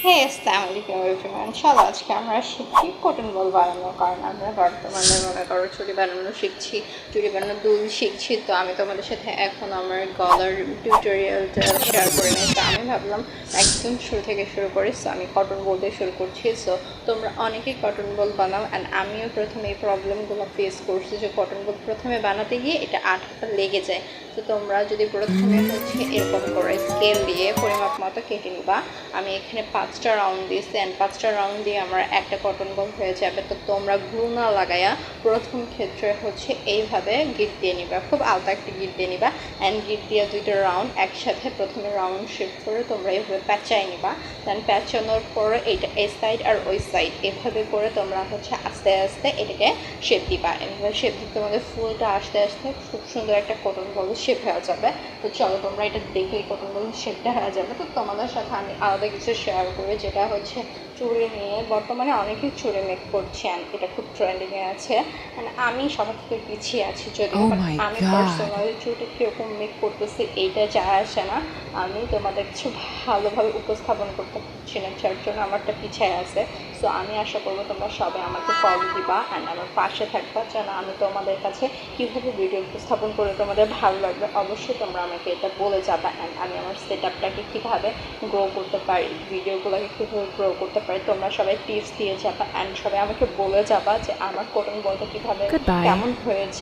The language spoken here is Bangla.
হে আসসালামু আলাইকুম এভরিওয়ান। চলো আজকে আমরা শিখছি কটন বল বানানো। কারণ আমরা বর্তমানে মনে করো চুড়ি বানানো শিখছি, চুড়ি বানানো দুল শিখছি। তো আমি তোমাদের সাথে এখন আমার গলার টিউটোরিয়ালটা শেয়ার করে নিই। তো আমি ভাবলাম একদম শুরু থেকে শুরু করি। সো আমি কটন বল দিয়ে শুরু করছি। সো তোমরা অনেকেই কটন বল বানাও, অ্যান্ড আমিও প্রথমে এই প্রবলেমগুলো ফেস করছি যে কটন বল প্রথমে বানাতে গিয়ে এটা আঠা লেগে যায়। তো তোমরা যদি প্রথমে হচ্ছে এরকম করে স্কেল দিয়ে পরিমাপ মতো কেটে নিবা। আমি এখানে 5টা রাউন্ড দিয়েছি, অ্যান্ড 5টা রাউন্ড দিয়ে আমার একটা কটন বল হয়ে যাবে। তো তোমরা গ্লু না লাগাইয়া প্রথম ক্ষেত্রে হচ্ছে এইভাবে গিট দিয়ে নিবা, খুব আলতা একটা গিট দিয়ে নিবা, অ্যান্ড গিট দিয়ে 2টা রাউন্ড একসাথে প্রথমে রাউন্ড শিফট করে তোমরা এইভাবে প্যাঁচাই নিবা। দেন প্যাঁচানোর পরে এইটা এই সাইড আর ওই সাইড এভাবে করে তোমরা হচ্ছে আস্তে আস্তে এটাকে শেপ দিবা। এভাবে শেপ দিতে তোমাদের ফুলটা আস্তে আস্তে খুব সুন্দর একটা কটন বল শেপ হয়ে যাবে। তো চলো তোমরা এটা দেখলেই কটন বল শেপটা হয়ে যাবে। তো তোমাদের সাথে আমি আলাদা কিছু শেয়ার করি, যেটা হচ্ছে চুড়ি নিয়ে। বর্তমানে অনেকেই চুড়ি মেক করছেন, এটা খুব ট্রেন্ডিংয়ে আছে, মানে আমি সবার থেকে পিছিয়ে আছি যদিও। Oh বাট my আমি god. পার্সোনালি চুড়িটা কীরকম মেক করতেছি এইটা যা আসে না, আমি তোমাদের কিছু ভালোভাবে উপস্থাপন করতে পারছি না, যার জন্য আমারটা পিছিয়ে আছে। সো আমি আশা করবো তোমরা সবাই আমাকে ফলো দিবা অ্যান্ড আমার পাশে থাকবা, যেন আমি তোমাদের কাছে কীভাবে ভিডিও উপস্থাপন করে তোমাদের ভালো লাগবে অবশ্যই তোমরা আমাকে এটা বলে যাবা। অ্যান্ড আমি আমার সেট আপটাকে কীভাবে গ্রো করতে পারি, ভিডিওগুলোকে কীভাবে গ্রো করতে পারি, তোমরা সবাই টিপস দিয়ে যাবা অ্যান্ড সবাই আমাকে বলে যাবা যে আমার কটন বলটা কীভাবে Goodbye. কেমন হয়েছে।